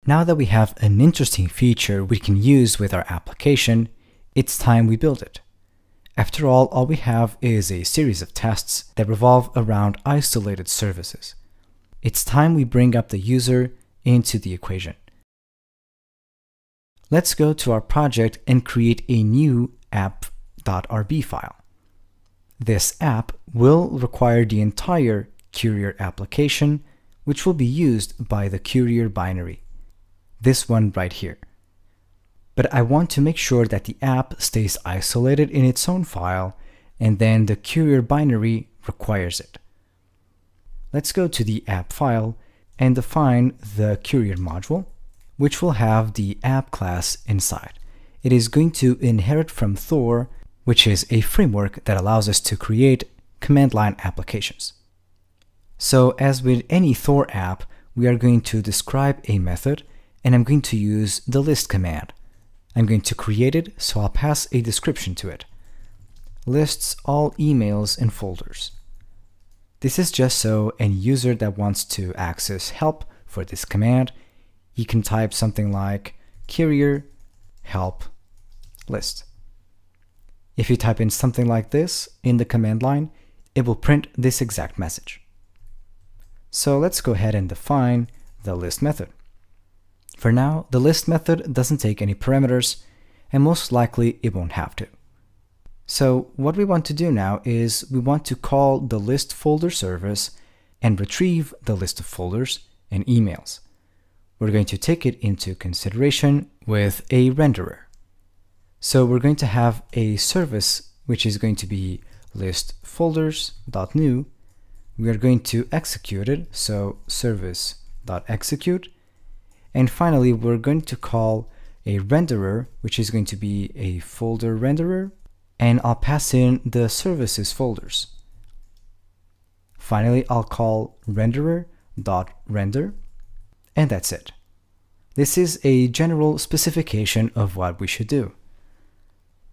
Now that we have an interesting feature we can use with our application, it's time we build it. After all we have is a series of tests that revolve around isolated services. It's time we bring up the user into the equation. Let's go to our project and create a new app.rb file. This app will require the entire Courier application, which will be used by the Courier binary. This one right here. But I want to make sure that the app stays isolated in its own file, and then the Courier binary requires it. Let's go to the app file and define the Courier module, which will have the app class inside. It is going to inherit from Thor, which is a framework that allows us to create command line applications. So as with any Thor app, we are going to describe a method, and I'm going to use the list command. I'm going to create it, so I'll pass a description to it. Lists all emails and folders. This is just so any user that wants to access help for this command, you can type something like Courier help list. If you type in something like this in the command line, it will print this exact message. So let's go ahead and define the list method. For now, the list method doesn't take any parameters, and most likely it won't have to. So what we want to do now is we want to call the list folder service and retrieve the list of folders and emails. We're going to take it into consideration with a renderer. So we're going to have a service which is going to be list folders.new. We are going to execute it, so service.execute. And finally, we're going to call a renderer, which is going to be a folder renderer, and I'll pass in the services folders. Finally, I'll call renderer.render, and that's it. This is a general specification of what we should do.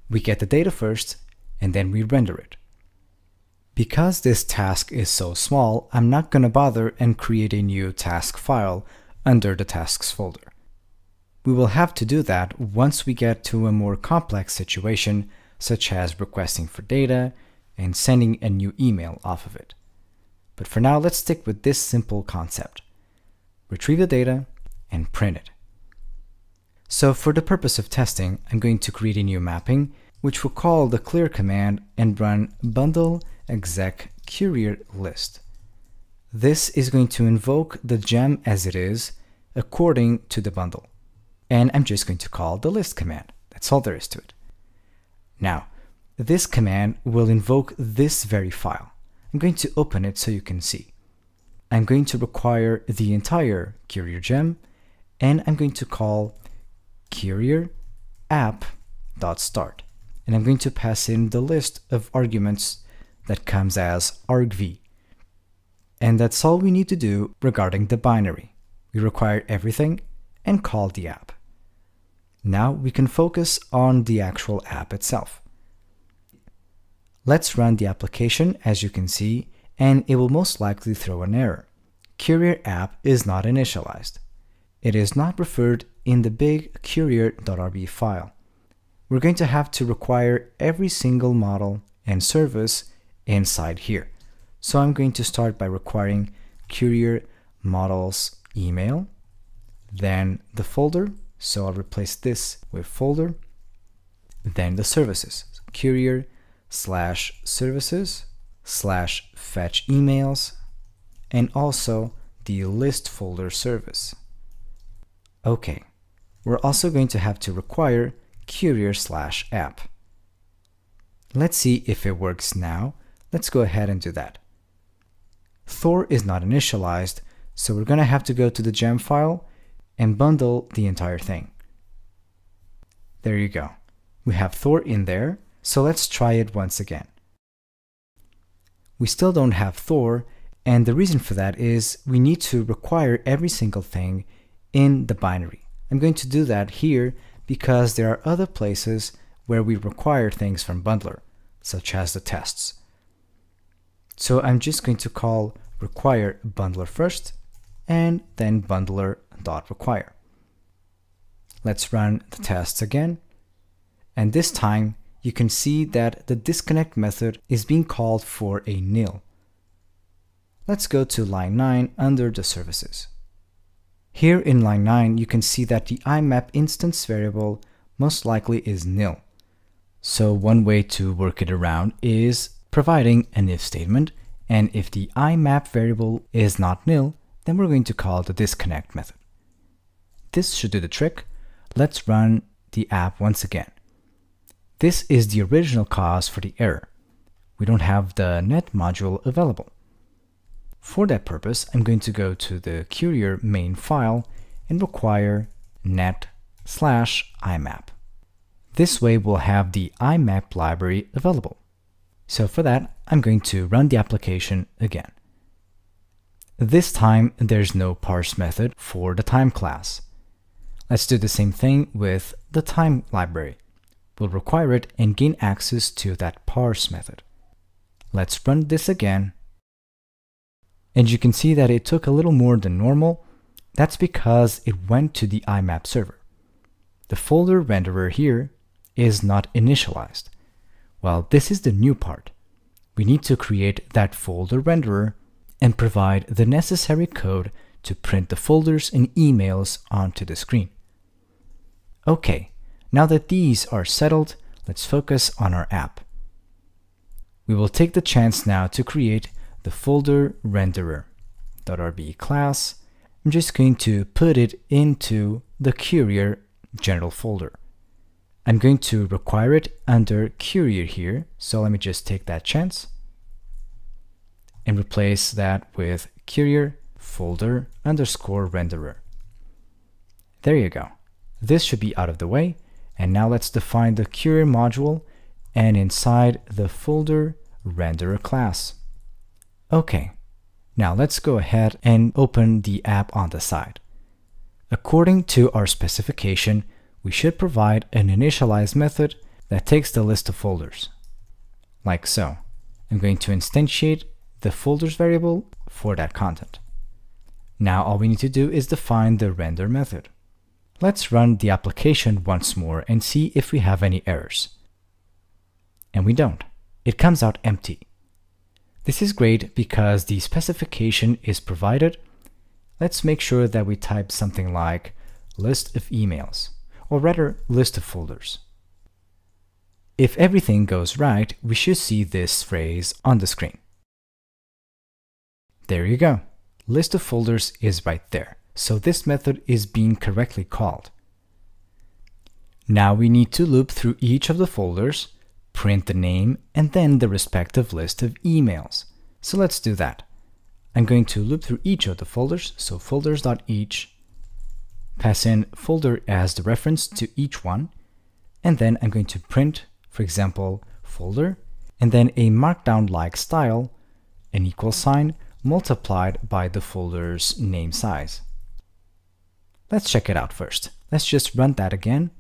We get the data first, and then we render it. Because this task is so small, I'm not going to bother and create a new task file under the tasks folder. We will have to do that once we get to a more complex situation, such as requesting for data and sending a new email off of it. But for now, let's stick with this simple concept. Retrieve the data and print it. So for the purpose of testing, I'm going to create a new mapping, which will call the clear command and run bundle exec courier list. This is going to invoke the gem as it is according to the bundle. And I'm just going to call the list command. That's all there is to it. Now, this command will invoke this very file. I'm going to open it so you can see. I'm going to require the entire courier gem, and I'm going to call courier app.start. And I'm going to pass in the list of arguments that comes as argv. And that's all we need to do regarding the binary. We require everything and call the app. Now we can focus on the actual app itself. Let's run the application, as you can see, and it will most likely throw an error. Courier app is not initialized. It is not referred in the big courier.rb file. We're going to have to require every single model and service inside here. So I'm going to start by requiring courier models email, then the folder, so I'll replace this with folder, then the services, courier/services/fetch emails, and also the list folder service. Okay, we're also going to have to require courier/app. Let's see if it works now. Let's go ahead and do that. Thor is not initialized, so we're going to have to go to the gem file and bundle the entire thing. There you go. We have Thor in there, so let's try it once again. We still don't have Thor, and the reason for that is we need to require every single thing in the binary. I'm going to do that here because there are other places where we require things from bundler, such as the tests. So I'm just going to call require bundler first, and then bundler.require. Let's run the tests again. And this time, you can see that the disconnect method is being called for a nil. Let's go to line 9 under the services. Here in line 9, you can see that the IMAP instance variable most likely is nil. So one way to work it around is providing an if statement, and if the IMAP variable is not nil, then we're going to call the disconnect method. This should do the trick. Let's run the app once again. This is the original cause for the error. We don't have the net module available. For that purpose, I'm going to go to the Courier main file and require net/IMAP. This way we'll have the IMAP library available. So for that, I'm going to run the application again. This time, there's no parse method for the time class. Let's do the same thing with the time library. We'll require it and gain access to that parse method. Let's run this again. And you can see that it took a little more than normal. That's because it went to the IMAP server. The folder renderer here is not initialized. Well, this is the new part. We need to create that folder renderer and provide the necessary code to print the folders and emails onto the screen. Okay, now that these are settled, let's focus on our app. We will take the chance now to create the folder renderer.rb class. I'm just going to put it into the Courier general folder. I'm going to require it under Courier here, so let me just take that chance and replace that with Courier folder underscore renderer. There you go. This should be out of the way, and now let's define the Courier module and inside the folder renderer class. Okay, now let's go ahead and open the app on the side. According to our specification, we should provide an initialize method that takes the list of folders, like so. I'm going to instantiate the folders variable for that content. Now all we need to do is define the render method. Let's run the application once more and see if we have any errors. And we don't. It comes out empty. This is great because the specification is provided. Let's make sure that we type something like list of emails, or rather list of folders. If everything goes right, we should see this phrase on the screen. There you go. List of folders is right there. So this method is being correctly called. Now we need to loop through each of the folders, print the name, and then the respective list of emails. So let's do that. I'm going to loop through each of the folders, so folders.each, pass in folder as the reference to each one, and then I'm going to print, for example, folder, and then a markdown-like style, an equal sign, multiplied by the folder's name size. Let's check it out first. Let's just run that again.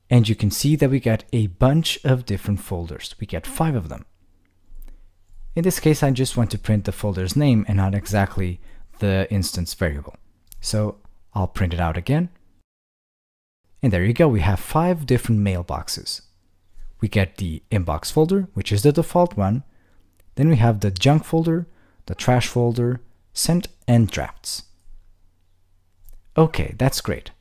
And you can see that we get a bunch of different folders. We get 5 of them. In this case, I just want to print the folder's name and not exactly the instance variable. So I'll print it out again. And there you go. We have 5 different mailboxes. We get the inbox folder, which is the default one. Then we have the junk folder, the trash folder, sent, and drafts. Okay, that's great.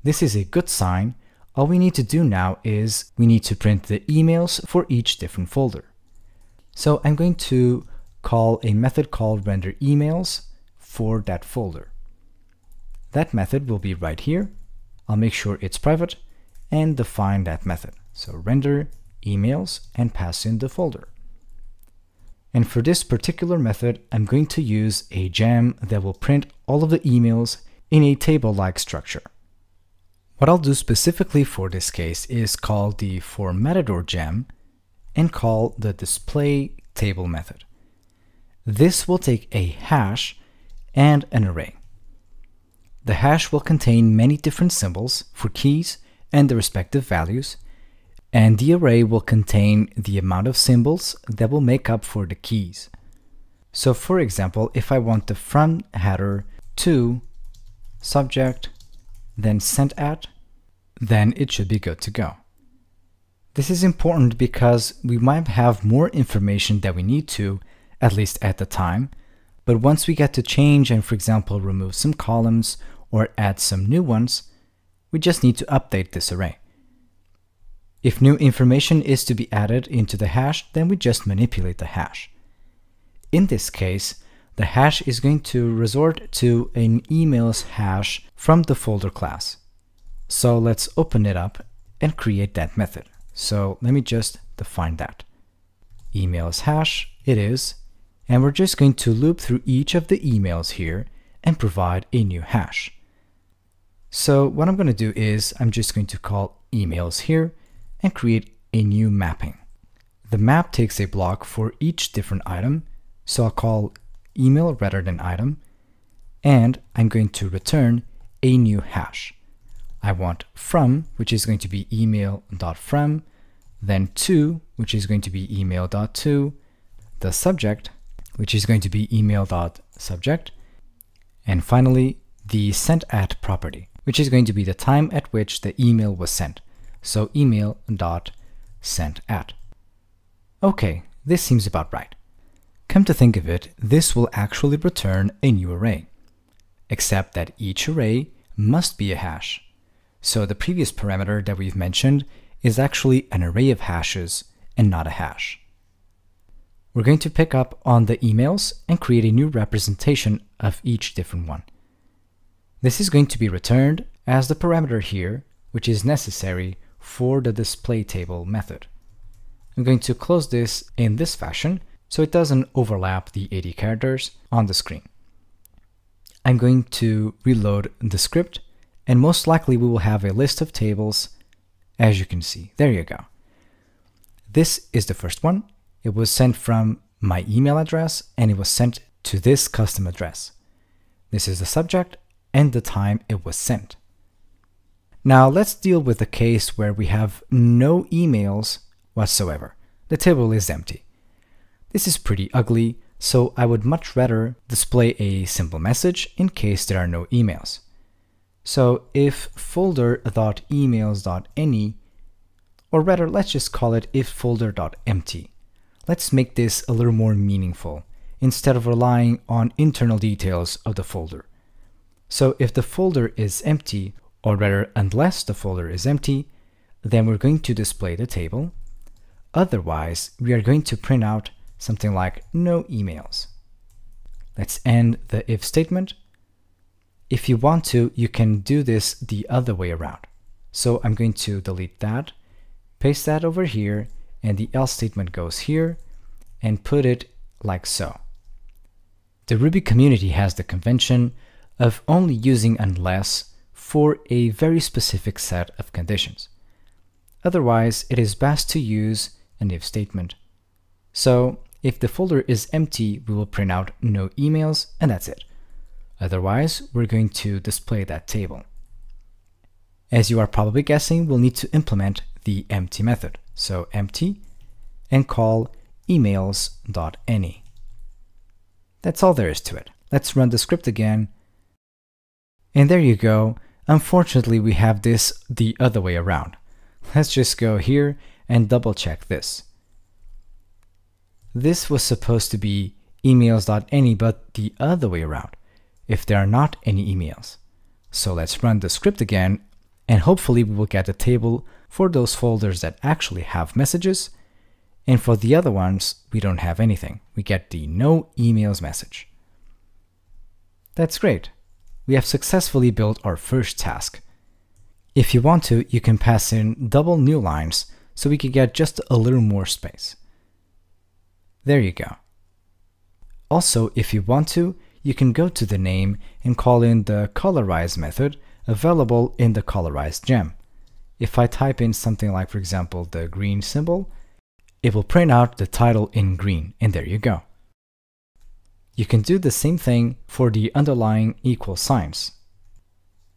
This is a good sign. All we need to do now is we need to print the emails for each different folder. So I'm going to call a method called render emails for that folder. That method will be right here. I'll make sure it's private and define that method. So render emails and pass in the folder. And for this particular method, I'm going to use a gem that will print all of the emails in a table-like structure. What I'll do specifically for this case is call the forMatador gem and call the display table method. This will take a hash and an array. The hash will contain many different symbols for keys and the respective values, and the array will contain the amount of symbols that will make up for the keys. So for example, if I want the from header to subject then sent at, then it should be good to go. This is important because we might have more information that we need to, at least at the time, but once we get to change and, for example, remove some columns or add some new ones, we just need to update this array. If new information is to be added into the hash, then we just manipulate the hash. In this case, the hash is going to resort to an emails hash from the folder class. So let's open it up and create that method. So let me just define that. Emails hash it is, and we're just going to loop through each of the emails here and provide a new hash. So what I'm going to do is I'm just going to call emails here and create a new mapping. The map takes a block for each different item, so I'll call email rather than item, and I'm going to return a new hash. I want from, which is going to be email.from, then to, which is going to be email.to, the subject, which is going to be email.subject, and finally the sent at property, which is going to be the time at which the email was sent, so email.sentAt. Okay, this seems about right. Come to think of it, this will actually return a new array, except that each array must be a hash. So the previous parameter that we've mentioned is actually an array of hashes and not a hash. We're going to pick up on the emails and create a new representation of each different one. This is going to be returned as the parameter here, which is necessary for the display table method. I'm going to close this in this fashion so it doesn't overlap the 80 characters on the screen. I'm going to reload the script, and most likely we will have a list of tables, as you can see. There you go. This is the first one. It was sent from my email address, and it was sent to this custom address. This is the subject and the time it was sent. Now let's deal with the case where we have no emails whatsoever. The table is empty. This is pretty ugly, so I would much rather display a simple message in case there are no emails. So if folder.emails.any, or rather let's just call it if folder.empty. Let's make this a little more meaningful instead of relying on internal details of the folder. So if the folder is empty, or rather unless the folder is empty, then we're going to display the table. Otherwise, we are going to print out something like no emails. Let's end the if statement. If you want to, you can do this the other way around. So I'm going to delete that, paste that over here, and the else statement goes here, and put it like so. The Ruby community has the convention of only using unless for a very specific set of conditions. Otherwise, it is best to use an if statement. So if the folder is empty, we will print out no emails, and that's it. Otherwise, we're going to display that table. As you are probably guessing, we'll need to implement the empty method. So empty and call emails.any. That's all there is to it. Let's run the script again. And there you go. Unfortunately, we have this the other way around. Let's just go here and double check this. This was supposed to be emails.any, but the other way around, if there are not any emails. So let's run the script again, and hopefully we will get a table for those folders that actually have messages, and for the other ones, we don't have anything. We get the no emails message. That's great. We have successfully built our first task. If you want to, you can pass in double new lines so we can get just a little more space. There you go. Also, if you want to, you can go to the name and call in the colorize method available in the colorize gem. If I type in something like, for example, the green symbol, it will print out the title in green, and there you go. You can do the same thing for the underlying equal signs.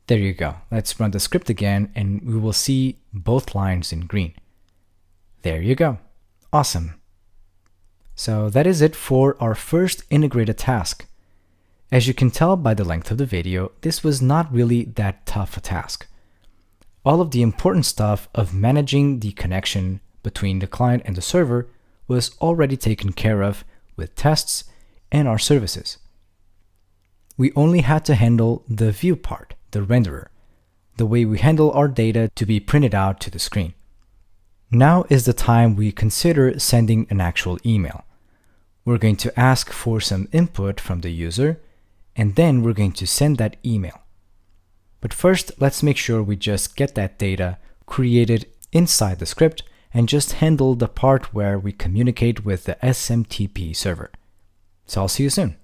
There you go. Let's run the script again, and we will see both lines in green. There you go. Awesome. So that is it for our first integrated task. As you can tell by the length of the video, this was not really that tough a task. All of the important stuff of managing the connection between the client and the server was already taken care of with tests and our services. We only had to handle the view part, the renderer, the way we handle our data to be printed out to the screen. Now is the time we consider sending an actual email. We're going to ask for some input from the user, and then we're going to send that email. But first, let's make sure we just get that data created inside the script and just handle the part where we communicate with the SMTP server. So I'll see you soon.